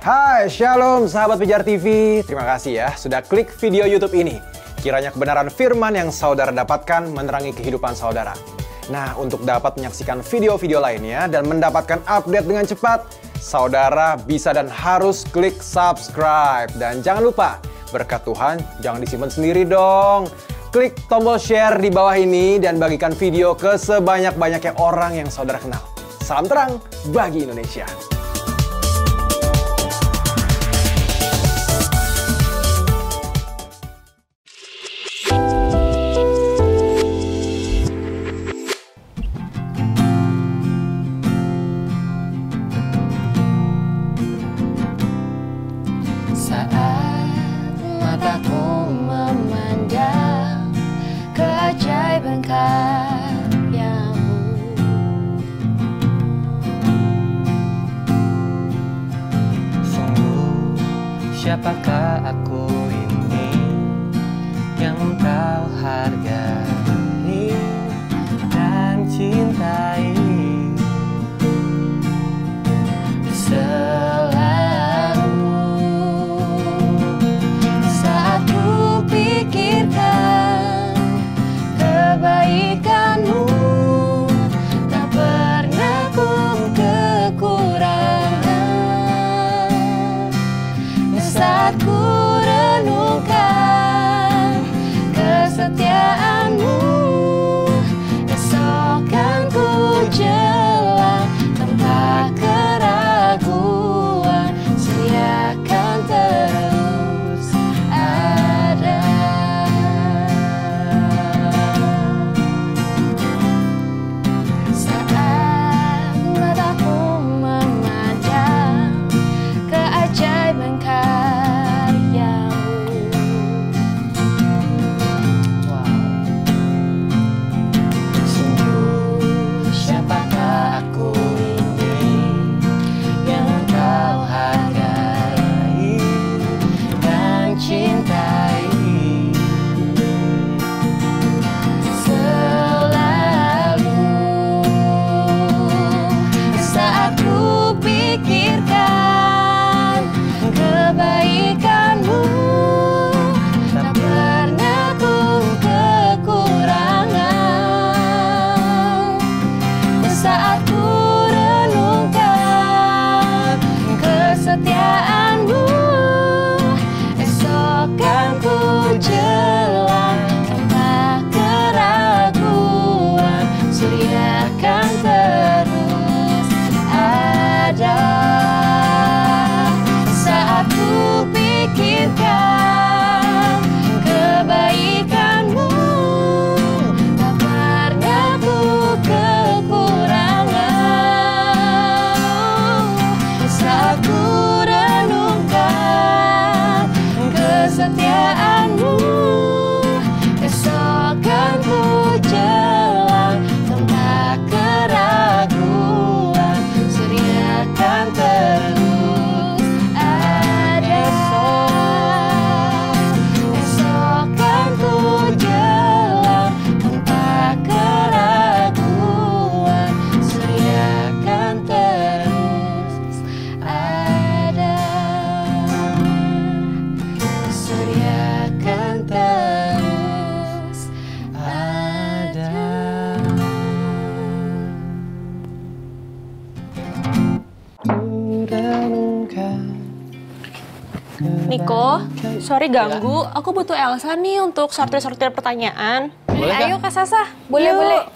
Hai, Shalom sahabat Pijar TV. Terima kasih ya sudah klik video YouTube ini. Kiranya kebenaran firman yang saudara dapatkan menerangi kehidupan saudara. Nah, untuk dapat menyaksikan video-video lainnya dan mendapatkan update dengan cepat, saudara bisa dan harus klik subscribe. Dan jangan lupa, berkat Tuhan jangan disimpan sendiri dong. Klik tombol share di bawah ini dan bagikan video ke sebanyak-banyaknya orang yang saudara kenal. Salam terang bagi Indonesia. Siapakah aku ini yang engkau hargai dan cintai selalu. Saat ku pikirkan kebaikanmu, tak pernah ku kekurangan. Saat ku renungkan kesetiaanmu, esok kan ku jelang tanpa keraguan, setia kan terus ada. Saat mataku memandang keajaiban kesetiaanmu, esok kan ku jelang tanpa keraguan, setia kan terus ada. Saat ku pikirkan kebaikanmu, tak pernah ku kekurangan. Saat ku kesetiaanmu, esok kan ku jelang tanpa keraguan, setia kan terus ada. Esok kan ku jelang tanpa keraguan, setia kan terus ada. Sediakan terus ada. Niko, sorry ganggu. Aku butuh Elsa nih untuk sortir-sortir pertanyaan. Ayo Kak Sasa, boleh.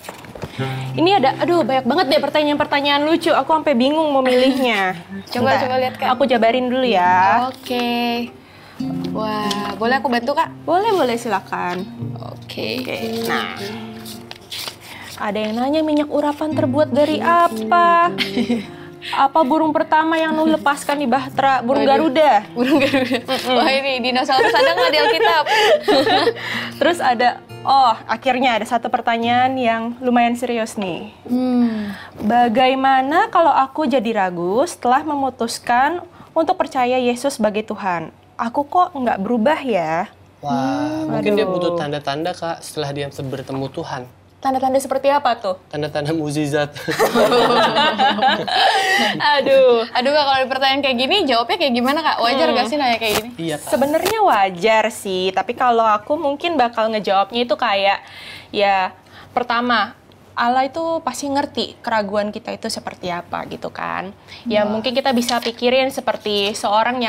Ini ada, banyak banget deh pertanyaan-pertanyaan lucu. Aku sampai bingung mau milihnya. Coba lihat Kak. Aku jabarin dulu ya. Oke. Wah, boleh aku bantu Kak? Boleh silakan. Oke. Nah, ada yang nanya minyak urapan terbuat dari apa? Apa burung pertama yang Nuh lepaskan di Bahtera? Burung Garuda. Burung Garuda. Wah, ini dinosaurus ada nggak di Alkitab? Terus ada, akhirnya ada satu pertanyaan yang lumayan serius nih. Bagaimana kalau aku jadi ragu setelah memutuskan untuk percaya Yesus sebagai Tuhan? Aku kok nggak berubah ya? Wah, mungkin dia butuh tanda-tanda Kak setelah dia bertemu Tuhan. Tanda-tanda seperti apa tuh? Tanda-tanda mukjizat. Aduh. Aduh Kak, kalau pertanyaan kayak gini jawabnya kayak gimana Kak? Wajar gak sih nanya kayak gini? Iya, Kak. Sebenarnya wajar sih, tapi kalau aku mungkin bakal ngejawabnya itu kayak ya pertama Allah itu pasti ngerti keraguan kita itu seperti apa gitu kan. Ya mungkin kita bisa pikirin seperti seorang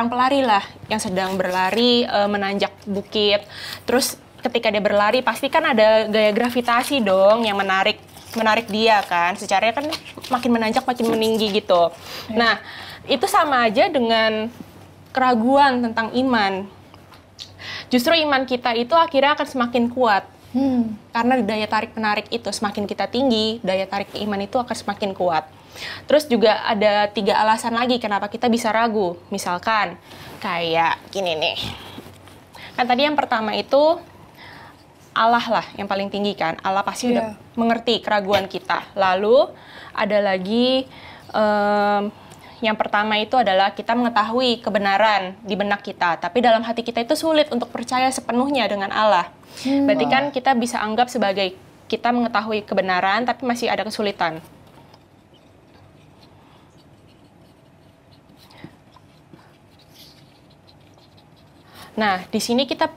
pelari lah yang sedang berlari menanjak bukit. Terus ketika dia berlari pasti kan ada gaya gravitasi dong yang menarik dia kan. Secara kan makin menanjak makin meninggi gitu. Nah, itu sama aja dengan keraguan tentang iman. Justru iman kita itu akhirnya akan semakin kuat. Karena daya tarik menarik itu semakin kita tinggi, daya tarik iman itu akan semakin kuat. Terus juga ada 3 alasan lagi kenapa kita bisa ragu. Misalkan kayak gini nih. Kan tadi yang pertama itu Allah lah yang paling tinggi kan. Allah pasti udah mengerti keraguan kita. Lalu ada lagi yang pertama itu adalah kita mengetahui kebenaran di benak kita. Tapi dalam hati kita itu sulit untuk percaya sepenuhnya dengan Allah. Berarti kan kita bisa anggap sebagai kita mengetahui kebenaran tapi masih ada kesulitan. Nah, di sini kita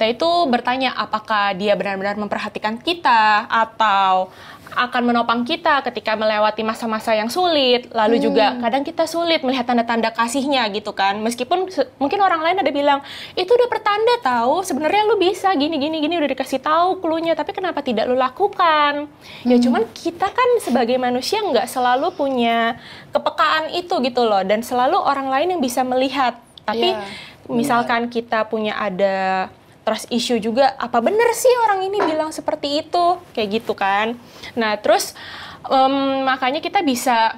itu bertanya apakah dia benar-benar memperhatikan kita atau akan menopang kita ketika melewati masa-masa yang sulit. Lalu juga kadang kita sulit melihat tanda-tanda kasihnya gitu kan. Meskipun mungkin orang lain ada bilang, itu udah pertanda tahu, sebenarnya lu bisa gini udah dikasih tahu cluenya, tapi kenapa tidak lu lakukan? Ya cuman kita kan sebagai manusia nggak selalu punya kepekaan itu gitu loh. Dan selalu orang lain yang bisa melihat. Tapi misalkan kita punya ada trust issue juga, apa bener sih orang ini bilang seperti itu? Kayak gitu kan. Nah, terus makanya kita bisa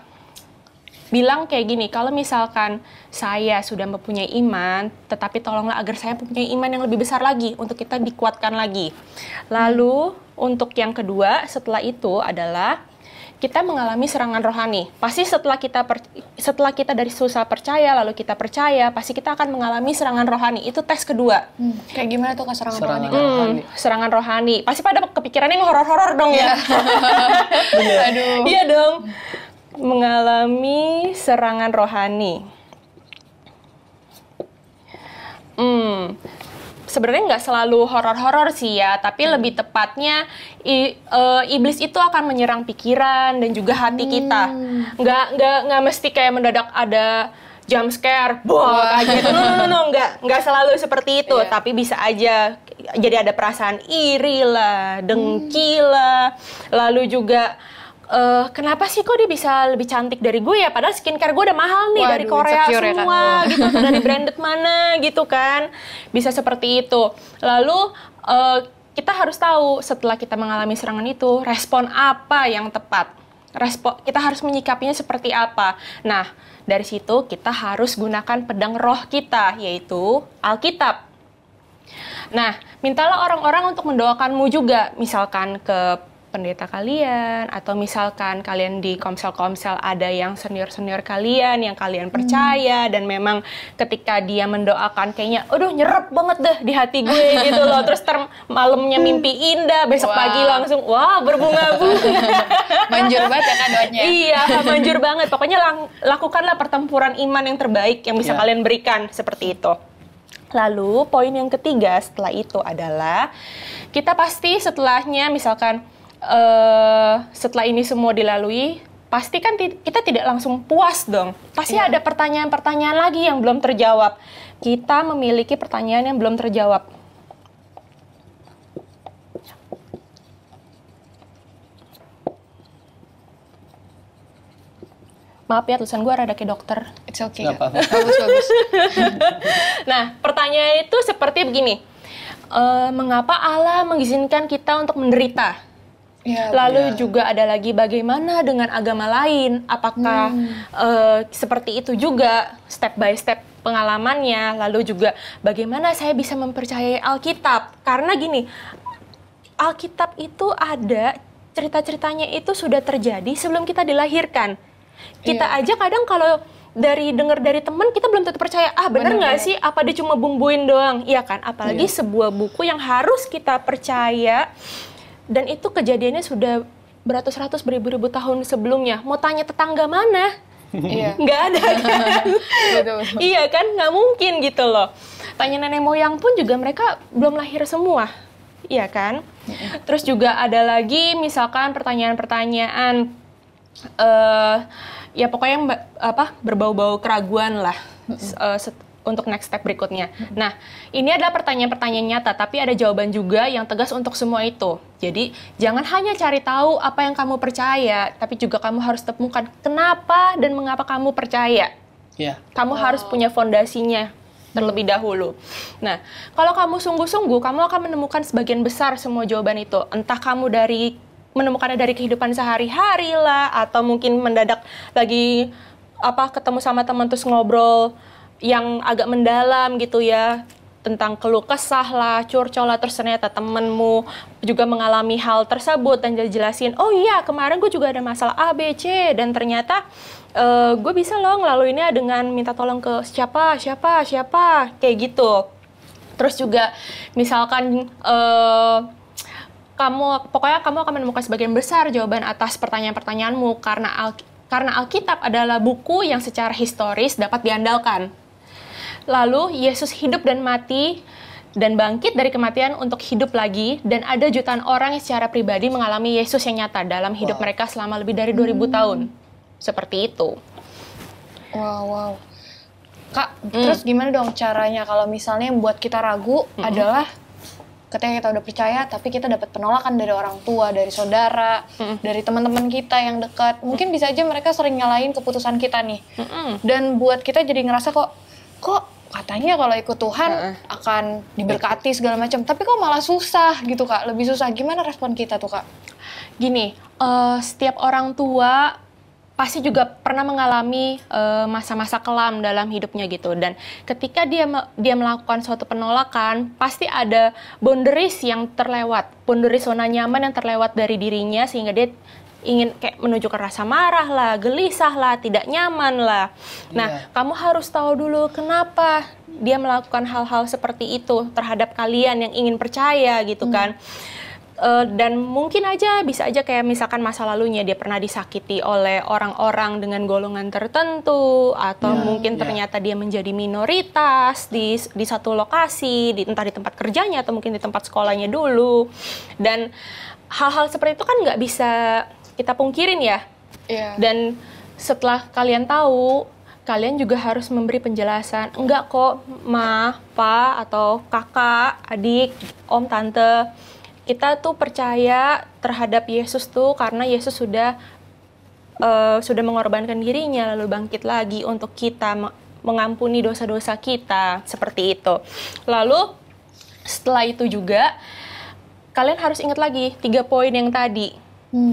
bilang kayak gini, kalau misalkan saya sudah mempunyai iman, tetapi tolonglah agar saya mempunyai iman yang lebih besar lagi, untuk kita dikuatkan lagi. Lalu, untuk yang kedua, setelah itu adalah kita mengalami serangan rohani. Pasti setelah kita dari susah percaya, lalu kita percaya, pasti kita akan mengalami serangan rohani. Itu tes kedua. Kayak gimana tuh Kak serangan rohani? Serangan rohani. Pasti pada kepikirannya yang horor-horor dong ya. Aduh. Iya dong. Mengalami serangan rohani. Sebenarnya nggak selalu horor-horor sih ya, tapi lebih tepatnya iblis itu akan menyerang pikiran dan juga hati kita. Nggak mesti kayak mendadak ada jump scare, kayak gitu. No, nggak selalu seperti itu. Tapi bisa aja jadi ada perasaan iri lah, dengki lah, lalu juga kenapa sih kok dia bisa lebih cantik dari gue ya? Padahal skincare gue udah mahal nih, dari Korea semua ya, gitu, dari branded mana gitu kan. Bisa seperti itu. Lalu kita harus tahu setelah kita mengalami serangan itu, respon apa yang tepat. Kita harus menyikapinya seperti apa. Nah, dari situ kita harus gunakan pedang roh kita, yaitu Alkitab. Nah, mintalah orang-orang untuk mendoakanmu juga, misalkan ke pendeta kalian, atau misalkan kalian di komsel-komsel ada yang senior-senior kalian yang kalian percaya, dan memang ketika dia mendoakan kayaknya aduh nyerap banget deh di hati gue gitu loh, terus malamnya mimpi indah, besok pagi langsung berbunga-bunga. Manjur banget ya Kak doanya. Iya, manjur banget. Pokoknya lakukanlah pertempuran iman yang terbaik yang bisa kalian berikan, seperti itu. Lalu poin yang ketiga setelah itu adalah kita pasti setelahnya, misalkan setelah ini semua dilalui, pasti kan kita tidak langsung puas dong. Pasti ada pertanyaan-pertanyaan lagi yang belum terjawab. Kita memiliki pertanyaan yang belum terjawab. Maaf ya, tulisan gue rada kayak dokter. It's okay. Nggak apa-apa. Bagus. Nah, pertanyaan itu seperti begini. Mengapa Allah mengizinkan kita untuk menderita? Lalu juga ada lagi, bagaimana dengan agama lain? Apakah seperti itu juga step by step pengalamannya? Lalu juga bagaimana saya bisa mempercayai Alkitab? Karena gini, Alkitab itu ada cerita-ceritanya itu sudah terjadi sebelum kita dilahirkan. Kita aja kadang kalau dengar dari teman, kita belum tentu percaya, bener nggak sih? Apa dia cuma bumbuin doang? Iya kan? Apalagi sebuah buku yang harus kita percaya Dan itu kejadiannya sudah beratus-ratus beribu-ribu tahun sebelumnya. Mau tanya tetangga mana? Iya. Nggak ada kan? Betul. Iya kan, nggak mungkin gitu loh. Tanya nenek moyang pun juga mereka belum lahir semua, iya kan? Terus juga ada lagi misalkan pertanyaan-pertanyaan, ya pokoknya yang berbau-bau keraguan lah untuk next step berikutnya. Nah, ini adalah pertanyaan-pertanyaan nyata, tapi ada jawaban juga yang tegas untuk semua itu. Jadi, jangan hanya cari tahu apa yang kamu percaya, tapi juga kamu harus temukan kenapa dan mengapa kamu percaya. Iya. Kamu harus punya fondasinya terlebih dahulu. Nah, kalau kamu sungguh-sungguh, kamu akan menemukan sebagian besar semua jawaban itu. Entah kamu menemukannya dari kehidupan sehari-hari lah, atau mungkin mendadak lagi ketemu sama teman terus ngobrol yang agak mendalam gitu ya, tentang keluh kesah lah, curcol lah, terus ternyata temenmu juga mengalami hal tersebut dan jelasin, oh iya kemarin gue juga ada masalah A, B, C, dan ternyata gue bisa loh ngelaluinnya dengan minta tolong ke siapa, kayak gitu. Terus juga misalkan pokoknya kamu akan menemukan sebagian besar jawaban atas pertanyaan-pertanyaanmu karena Alkitab adalah buku yang secara historis dapat diandalkan. Lalu Yesus hidup dan mati dan bangkit dari kematian untuk hidup lagi, dan ada jutaan orang yang secara pribadi mengalami Yesus yang nyata dalam hidup mereka selama lebih dari 2000 tahun. Seperti itu. Wow. Kak, terus gimana dong caranya kalau misalnya yang buat kita ragu adalah ketika kita udah percaya tapi kita dapat penolakan dari orang tua, dari saudara, dari teman-teman kita yang dekat. Mungkin bisa aja mereka sering nyalain keputusan kita nih. Dan buat kita jadi ngerasa kok katanya kalau ikut Tuhan akan diberkati segala macam, tapi kok malah susah gitu Kak, lebih susah. Gimana respon kita tuh Kak? Gini, setiap orang tua pasti juga pernah mengalami masa-masa kelam dalam hidupnya gitu, dan ketika dia melakukan suatu penolakan, pasti ada boundaries yang terlewat, boundaries zona nyaman yang terlewat dari dirinya, sehingga dia ingin kayak menunjukkan rasa marah lah, gelisah lah, tidak nyaman lah. Nah, kamu harus tahu dulu kenapa dia melakukan hal-hal seperti itu terhadap kalian yang ingin percaya gitu kan. Dan mungkin bisa aja kayak misalkan masa lalunya dia pernah disakiti oleh orang-orang dengan golongan tertentu, atau mungkin ternyata dia menjadi minoritas di satu lokasi, entah di tempat kerjanya atau mungkin di tempat sekolahnya dulu. Dan hal-hal seperti itu kan nggak bisa kita pungkirin ya. Dan setelah kalian tahu, kalian juga harus memberi penjelasan. Enggak kok, Ma, Pa, atau kakak, adik, om, tante. Kita tuh percaya terhadap Yesus tuh karena Yesus sudah mengorbankan dirinya lalu bangkit lagi untuk kita mengampuni dosa-dosa kita, seperti itu. Lalu setelah itu juga kalian harus ingat lagi 3 poin yang tadi.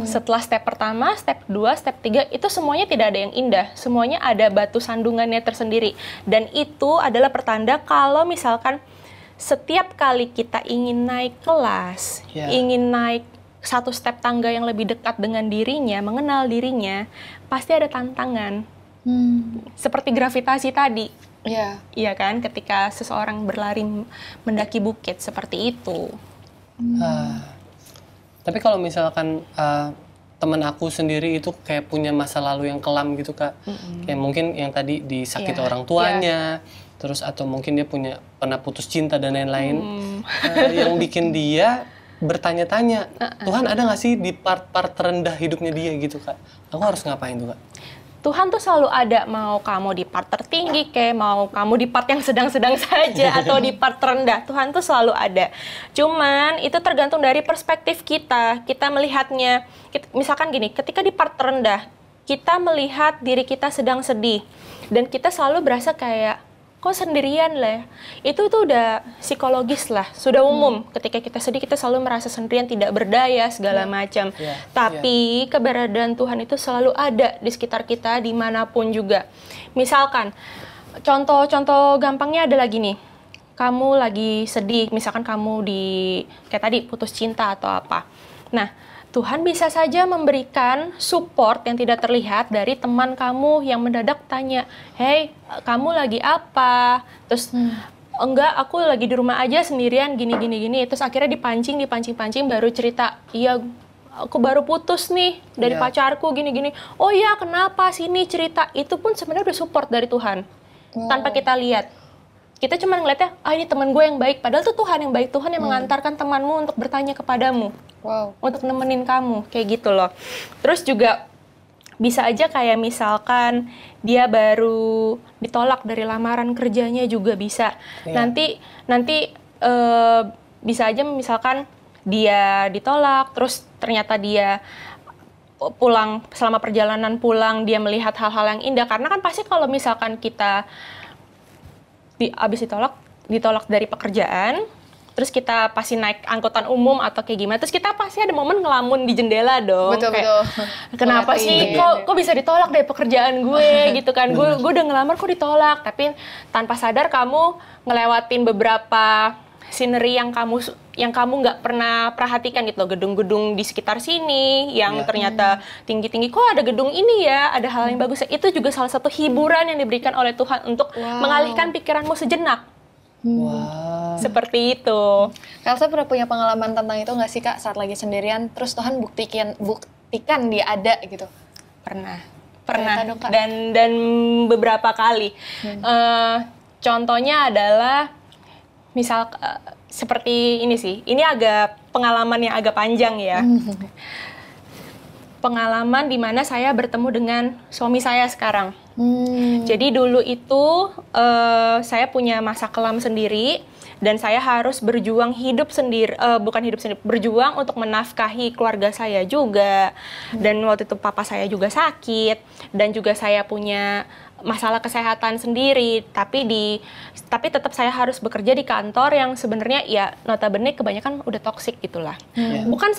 Setelah step pertama, step 2, step 3, itu semuanya tidak ada yang indah. Semuanya ada batu sandungannya tersendiri. Dan itu adalah pertanda kalau misalkan setiap kali kita ingin naik kelas, ingin naik satu step tangga yang lebih dekat dengan dirinya, mengenal dirinya, pasti ada tantangan. Seperti gravitasi tadi. Iya kan, ketika seseorang berlari mendaki bukit, seperti itu. Tapi kalau misalkan temen aku sendiri itu kayak punya masa lalu yang kelam gitu Kak, kayak mungkin yang tadi disakiti orang tuanya, terus atau mungkin dia pernah putus cinta dan lain-lain, yang bikin dia bertanya-tanya, Tuhan ada nggak sih di part-part terendah hidupnya dia gitu Kak? Aku harus ngapain tuh Kak? Tuhan tuh selalu ada, mau kamu di part tertinggi kayak mau kamu di part yang sedang-sedang saja atau di part terendah, Tuhan tuh selalu ada. Cuman itu tergantung dari perspektif kita melihatnya. Misalkan gini, ketika di part terendah, kita melihat diri kita sedang sedih dan kita selalu berasa kayak kok sendirian lah. Itu tuh udah psikologis lah, sudah umum. Ketika kita sedih, kita selalu merasa sendirian, tidak berdaya, segala macam. Tapi keberadaan Tuhan itu selalu ada di sekitar kita, dimanapun juga. Misalkan, contoh gampangnya adalah gini. Kamu lagi sedih, misalkan kamu kayak tadi, putus cinta atau apa. Nah, Tuhan bisa saja memberikan support yang tidak terlihat dari teman kamu yang mendadak tanya, hey, kamu lagi apa? Terus enggak, aku lagi di rumah aja sendirian gini. Terus akhirnya dipancing baru cerita, iya aku baru putus nih dari pacarku gini. Oh iya, kenapa, sini cerita. Itu pun sebenarnya udah support dari Tuhan. Tanpa kita lihat. Kita cuma ngeliatnya, ini teman gue yang baik. Padahal tuh Tuhan yang baik, Tuhan yang mengantarkan temanmu untuk bertanya kepadamu. Untuk nemenin kamu, kayak gitu loh. Terus juga bisa aja kayak misalkan dia baru ditolak dari lamaran kerjanya juga bisa. Nanti bisa aja misalkan dia ditolak, terus ternyata dia pulang, selama perjalanan pulang dia melihat hal-hal yang indah. Karena kan pasti kalau misalkan kita abis ditolak dari pekerjaan, terus kita pasti naik angkutan umum atau kayak gimana, terus kita pasti ada momen ngelamun di jendela dong. Betul. Kenapa sih kok bisa ditolak dari pekerjaan gue gitu kan? Gue udah ngelamar kok ditolak, tapi tanpa sadar kamu ngelewatin beberapa scenery yang kamu nggak pernah perhatikan gitu loh, gedung-gedung di sekitar sini yang ternyata tinggi-tinggi, kok ada gedung ini ya, ada hal yang bagus. Itu juga salah satu hiburan yang diberikan oleh Tuhan untuk mengalihkan pikiranmu sejenak. Seperti itu. Elsa pernah punya pengalaman tentang itu nggak sih Kak, saat lagi sendirian terus Tuhan buktikan dia ada gitu? Pernah dong, Kak. dan beberapa kali. Contohnya adalah misal seperti ini sih. Ini agak pengalaman yang agak panjang ya. Pengalaman di mana saya bertemu dengan suami saya sekarang. Jadi dulu itu saya punya masa kelam sendiri dan saya harus berjuang berjuang untuk menafkahi keluarga saya juga. Dan waktu itu papa saya juga sakit dan juga saya punya masalah kesehatan sendiri, tapi tetap saya harus bekerja di kantor yang sebenarnya ya notabene kebanyakan udah toksik gitulah. Bukan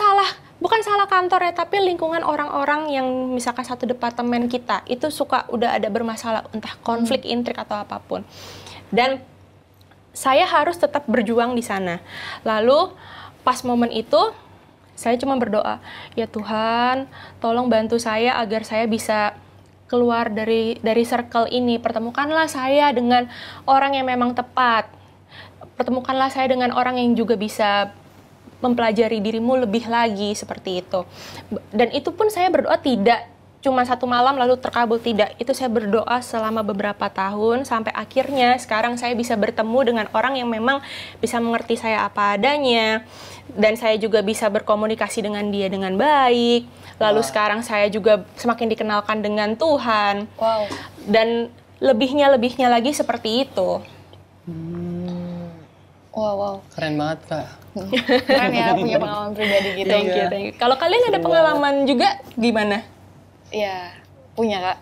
salah kantor ya, tapi lingkungan orang-orang yang misalkan satu departemen kita itu suka udah ada bermasalah, entah konflik, intrik atau apapun. Dan saya harus tetap berjuang di sana. Lalu pas momen itu saya cuma berdoa, ya Tuhan, tolong bantu saya agar saya bisa keluar dari circle ini. Pertemukanlah saya dengan orang yang memang tepat. Pertemukanlah saya dengan orang yang juga bisa mempelajari dirimu lebih lagi, seperti itu. Dan itu pun saya berdoa tidak cuma satu malam lalu terkabul, tidak. Itu saya berdoa selama beberapa tahun sampai akhirnya sekarang saya bisa bertemu dengan orang yang memang bisa mengerti saya apa adanya, dan saya juga bisa berkomunikasi dengan dia dengan baik. Lalu sekarang saya juga semakin dikenalkan dengan Tuhan. Dan lebihnya lagi seperti itu. Keren banget Kak. Keren ya punya pengalaman pribadi gitu. Thank you. Kalau kalian ada pengalaman juga gimana? Iya, punya Kak.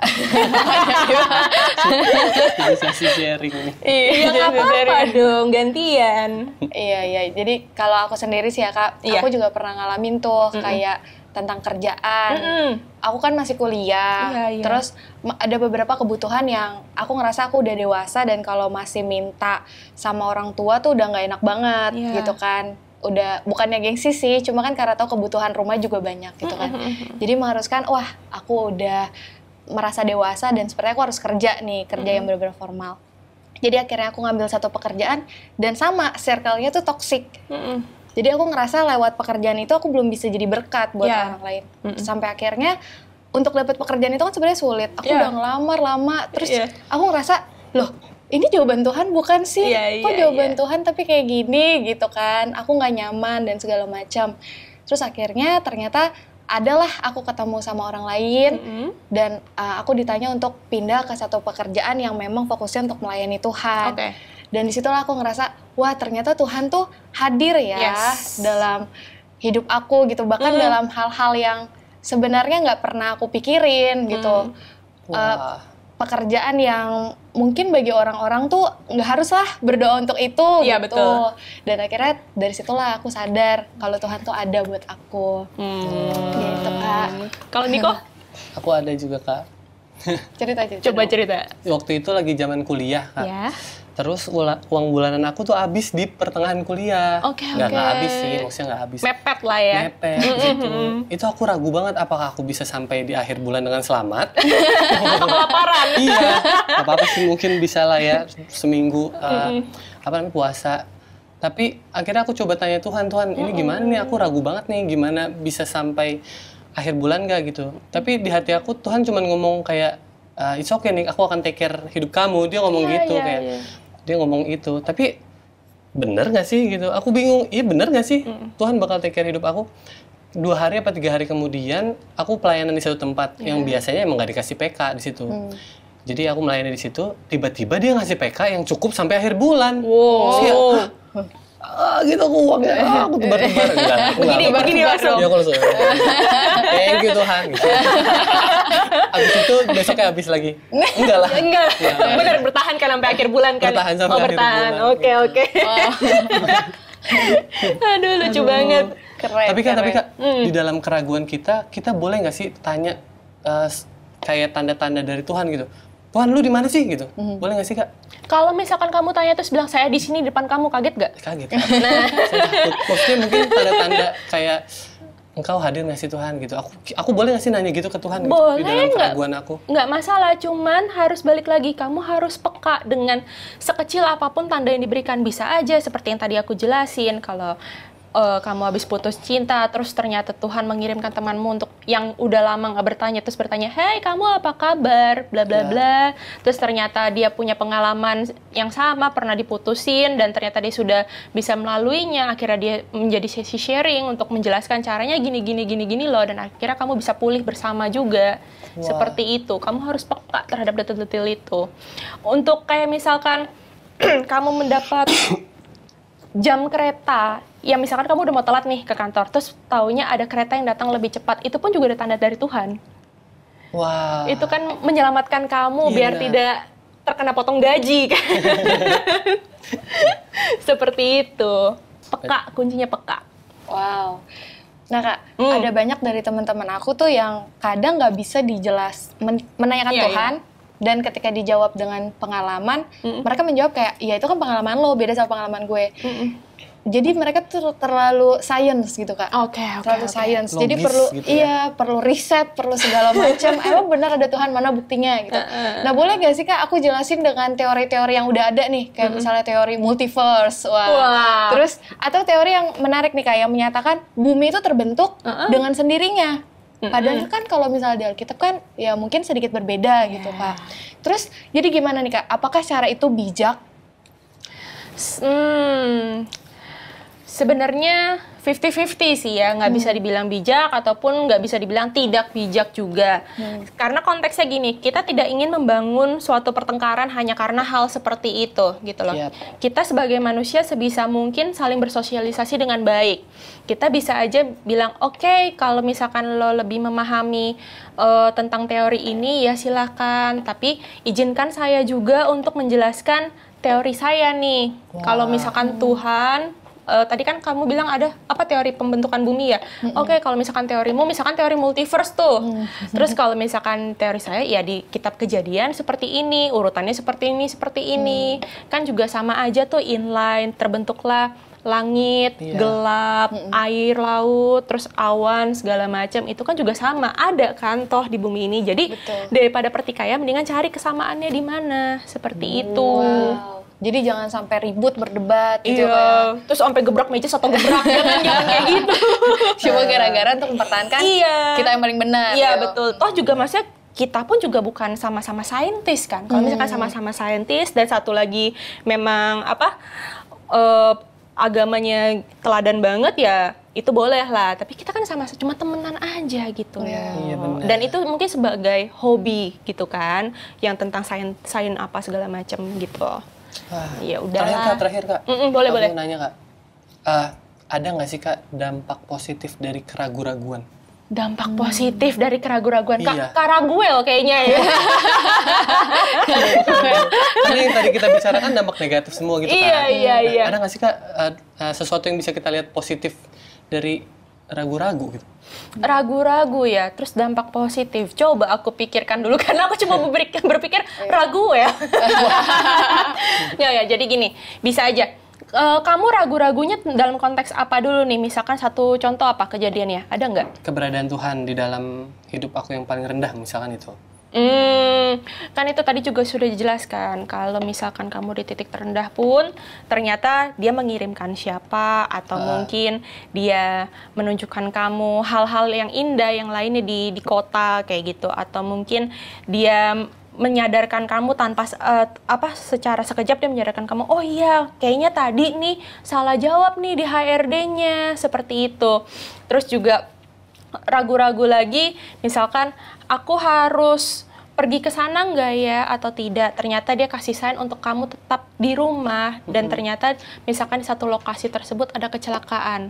Sesi sharing nih. Iya, nggak apa-apa dong, gantian. Iya. Jadi kalau aku sendiri sih ya Kak, aku juga pernah ngalamin tuh kayak tentang kerjaan. Aku kan masih kuliah, terus ada beberapa kebutuhan yang aku ngerasa aku udah dewasa, dan kalau masih minta sama orang tua tuh udah nggak enak banget gitu kan. Udah bukannya gengsi sih, cuma kan karena tahu kebutuhan rumah juga banyak gitu kan. Jadi mengharuskan, wah aku udah merasa dewasa dan sepertinya aku harus kerja nih, kerja yang benar-benar formal. Jadi akhirnya aku ngambil satu pekerjaan dan sama circle-nya tuh toksik. Jadi aku ngerasa lewat pekerjaan itu aku belum bisa jadi berkat buat orang lain. Sampai akhirnya untuk dapat pekerjaan itu kan sebenarnya sulit. Aku udah ngelamar lama, terus aku ngerasa, loh ini jawaban Tuhan bukan sih? Kok jawaban Tuhan tapi kayak gini gitu kan? Aku nggak nyaman dan segala macam. Terus akhirnya ternyata adalah aku ketemu sama orang lain dan aku ditanya untuk pindah ke satu pekerjaan yang memang fokusnya untuk melayani Tuhan. Dan disitulah aku ngerasa, wah ternyata Tuhan tuh hadir ya dalam hidup aku gitu. Bahkan dalam hal-hal yang sebenarnya nggak pernah aku pikirin gitu. Pekerjaan yang mungkin bagi orang-orang tuh nggak haruslah berdoa untuk itu gitu. Betul. Dan akhirnya dari situlah aku sadar kalau Tuhan tuh ada buat aku. Gitu Kak. Kalau Niko? Aku ada juga Kak. Cerita. Coba cerita. Waktu itu lagi zaman kuliah Kak. Terus uang bulanan aku tuh habis di pertengahan kuliah. Oke. Nggak habis sih, maksudnya nggak habis. Mepet lah ya. Mepet gitu. Itu aku ragu banget apakah aku bisa sampai di akhir bulan dengan selamat. Kelaparan. Iya, apa-apa sih mungkin bisa lah ya seminggu puasa. Tapi akhirnya aku coba tanya Tuhan, ini gimana nih? Aku ragu banget nih, gimana bisa sampai akhir bulan gak gitu. Tapi di hati aku Tuhan cuma ngomong kayak, it's okay nih, aku akan take care hidup kamu. Dia ngomong gitu dia ngomong itu. Tapi bener gak sih gitu? Aku bingung, iya bener gak sih Tuhan bakal take care hidup aku? 2 hari apa 3 hari kemudian aku pelayanan di satu tempat yang biasanya emang gak dikasih PK di situ. Jadi aku melayani di situ, tiba-tiba dia ngasih PK yang cukup sampai akhir bulan. Wow. Gitu aku uangnya, aku tebar-tebar. Begini langsung. Ya kalau thank you Tuhan. Gitu. Abis itu besoknya habis lagi. Enggak lah. Enggak. Bener, bertahan kan sampai akhir bulan kan? Bertahan sampai akhir bulan. Oke. Aduh, lucu banget. Keren. Tapi Kak, di dalam keraguan kita boleh nggak sih tanya kayak tanda-tanda dari Tuhan gitu? Tuhan, lu di mana sih gitu? Boleh nggak sih Kak? Kalau misalkan kamu tanya terus bilang saya di sini di depan kamu, kaget gak? Kaget. Nah, maksudnya mungkin tanda-tanda kayak engkau hadir nggak sih Tuhan gitu? Aku boleh nggak sih nanya gitu ke Tuhan gitu, di dalam keraguan aku? Nggak masalah, cuman harus balik lagi. Kamu harus peka dengan sekecil apapun tanda yang diberikan. Bisa aja seperti yang tadi aku jelasin, kalau kamu habis putus cinta, terus ternyata Tuhan mengirimkan temanmu untuk yang udah lama nggak bertanya, terus bertanya, hey kamu apa kabar, bla bla bla. Terus ternyata dia punya pengalaman yang sama, pernah diputusin, dan ternyata dia sudah bisa melaluinya. Akhirnya dia menjadi sesi sharing untuk menjelaskan caranya gini loh, dan akhirnya kamu bisa pulih bersama juga. Seperti itu, kamu harus peka terhadap detail-detail itu. Untuk kayak misalkan kamu mendapat jam kereta, ya misalkan kamu udah mau telat nih ke kantor, terus taunya ada kereta yang datang lebih cepat, itu pun juga ada tanda dari Tuhan. Wah. Itu kan menyelamatkan kamu biar tidak terkena potong gaji kan. Seperti itu. Peka, kuncinya peka. Wow. Nah Kak, ada banyak dari teman-teman aku tuh yang kadang nggak bisa menanyakan Tuhan. Dan ketika dijawab dengan pengalaman, mereka menjawab kayak, ya itu kan pengalaman lo, beda sama pengalaman gue. Jadi mereka tuh terlalu science gitu Kak. Terlalu science. Logis jadi perlu gitu ya? perlu riset, perlu segala macam. Emang benar ada Tuhan, mana buktinya gitu. Nah, boleh gak sih Kak aku jelasin dengan teori-teori yang udah ada nih, kayak misalnya teori multiverse. Terus atau teori yang menarik nih Kak, yang menyatakan bumi itu terbentuk dengan sendirinya. Padahal kan kalau misalnya di Alkitab kan ya mungkin sedikit berbeda gitu Kak. Terus jadi gimana nih Kak? Apakah cara itu bijak? Sebenarnya 50-50 sih ya, nggak bisa dibilang bijak ataupun nggak bisa dibilang tidak bijak juga. Karena konteksnya gini, kita tidak ingin membangun suatu pertengkaran hanya karena hal seperti itu gitu loh. Kita sebagai manusia sebisa mungkin saling bersosialisasi dengan baik. Kita bisa aja bilang, oke, kalau misalkan lo lebih memahami tentang teori ini ya silakan, tapi izinkan saya juga untuk menjelaskan teori saya nih. Kalau misalkan Tuhan tadi kan kamu bilang ada apa teori pembentukan bumi ya? Oke, kalau misalkan teorimu, misalkan teori multiverse tuh. Terus kalau misalkan teori saya ya di kitab Kejadian seperti ini, urutannya seperti ini. Kan juga sama aja tuh inline, terbentuklah langit, gelap, air, laut, terus awan, segala macam. Itu kan juga sama, ada kan toh di bumi ini. Jadi daripada pertikaian mendingan cari kesamaannya di mana. Seperti itu. Jadi jangan sampai ribut, berdebat gitu Terus sampai gebrak meja atau gebrak, jangan kayak gitu. Cuma gara-gara untuk mempertahankan kita yang paling benar. Iya, betul. Toh juga maksudnya kita pun juga bukan sama-sama saintis kan. Kalau misalkan sama-sama saintis dan satu lagi memang agamanya teladan banget ya, itu boleh lah. Tapi kita kan sama cuma temenan aja gitu. Iya, benar. Dan itu mungkin sebagai hobi gitu kan, yang tentang sains apa segala macam gitu. Ya udah. Terakhir kak. Boleh. Aku nanya kak, ada nggak sih kak dampak positif dari keraguan-raguan? Dampak positif dari keraguan-raguan. Iya. Kak Raguel kayaknya ya. Karena yang tadi kita bicarakan dampak negatif semua gitu kan. Iya. Ada nggak sih kak sesuatu yang bisa kita lihat positif dari ragu-ragu gitu. Ragu-ragu ya, terus dampak positif. Coba aku pikirkan dulu karena aku cuma berpikir ragu ya. Ya, jadi gini, bisa aja. Kamu ragu-ragunya dalam konteks apa dulu nih? Misalkan satu contoh apa kejadiannya? Ada nggak? Keberadaan Tuhan di dalam hidup aku yang paling rendah, misalkan itu. Kan itu tadi juga sudah dijelaskan. Kalau misalkan kamu di titik terendah pun, ternyata dia mengirimkan siapa, atau mungkin dia menunjukkan kamu hal-hal yang indah yang lainnya di kota kayak gitu, atau mungkin dia menyadarkan kamu tanpa secara sekejap dia menyadarkan kamu, oh iya kayaknya tadi nih salah jawab nih di HRD-nya, seperti itu. Terus juga ragu-ragu lagi, misalkan aku harus pergi ke sana nggak ya atau tidak. Ternyata dia kasih sign untuk kamu tetap di rumah, dan ternyata misalkan di satu lokasi tersebut ada kecelakaan.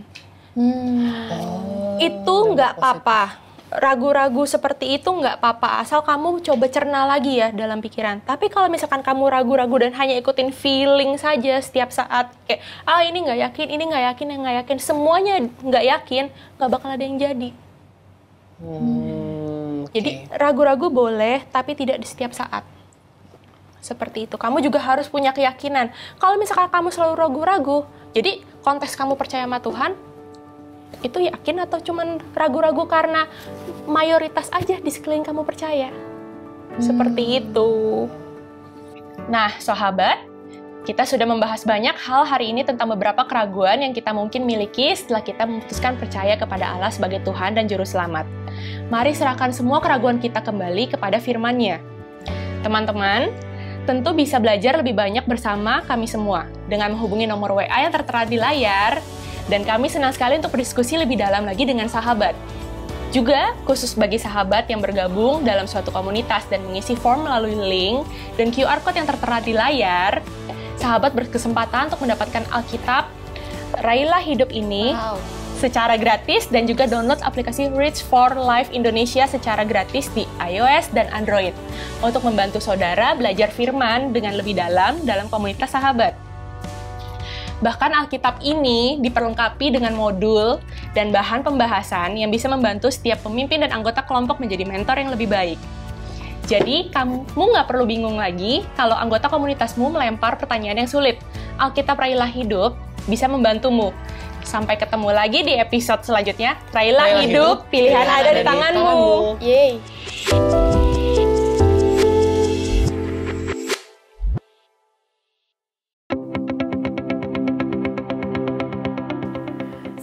Itu nggak apa-apa. Ragu-ragu seperti itu nggak apa-apa, asal kamu coba cerna lagi ya dalam pikiran. Tapi kalau misalkan kamu ragu-ragu dan hanya ikutin feeling saja setiap saat, kayak ini nggak yakin, ini nggak yakin, yang nggak yakin, semuanya nggak yakin, nggak bakal ada yang jadi. Jadi ragu-ragu boleh, tapi tidak di setiap saat. Seperti itu. Kamu juga harus punya keyakinan. Kalau misalkan kamu selalu ragu-ragu, jadi konteks kamu percaya sama Tuhan, itu yakin atau cuman ragu-ragu karena mayoritas aja di sekeliling kamu percaya. Seperti itu. Nah, sahabat, kita sudah membahas banyak hal hari ini tentang beberapa keraguan yang kita mungkin miliki setelah kita memutuskan percaya kepada Allah sebagai Tuhan dan Juru Selamat. Mari serahkan semua keraguan kita kembali kepada firman-Nya. Teman-teman, tentu bisa belajar lebih banyak bersama kami semua dengan menghubungi nomor WA yang tertera di layar, dan kami senang sekali untuk berdiskusi lebih dalam lagi dengan sahabat. Juga, khusus bagi sahabat yang bergabung dalam suatu komunitas dan mengisi form melalui link dan QR Code yang tertera di layar, sahabat berkesempatan untuk mendapatkan Alkitab Raihlah Hidup ini secara gratis, dan juga download aplikasi Reach for Life Indonesia secara gratis di iOS dan Android untuk membantu saudara belajar firman dengan lebih dalam komunitas sahabat. Bahkan Alkitab ini diperlengkapi dengan modul dan bahan pembahasan yang bisa membantu setiap pemimpin dan anggota kelompok menjadi mentor yang lebih baik. Jadi, kamu nggak perlu bingung lagi kalau anggota komunitasmu melempar pertanyaan yang sulit. Alkitab Raihlah Hidup bisa membantumu. Sampai ketemu lagi di episode selanjutnya. Raihlah Hidup, pilihan ada di tanganmu. Yeay.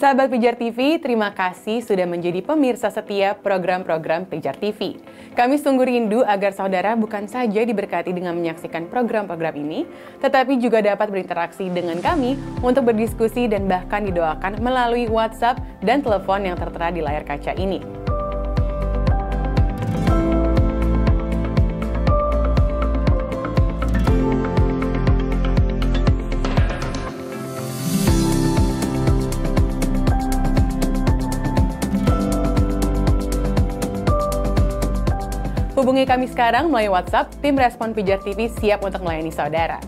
Sahabat Pijar TV, terima kasih sudah menjadi pemirsa setia program-program Pijar TV. Kami sungguh rindu agar saudara bukan saja diberkati dengan menyaksikan program-program ini, tetapi juga dapat berinteraksi dengan kami untuk berdiskusi dan bahkan didoakan melalui WhatsApp dan telepon yang tertera di layar kaca ini. Hubungi kami sekarang melalui WhatsApp, tim Respon Pijar TV siap untuk melayani saudara.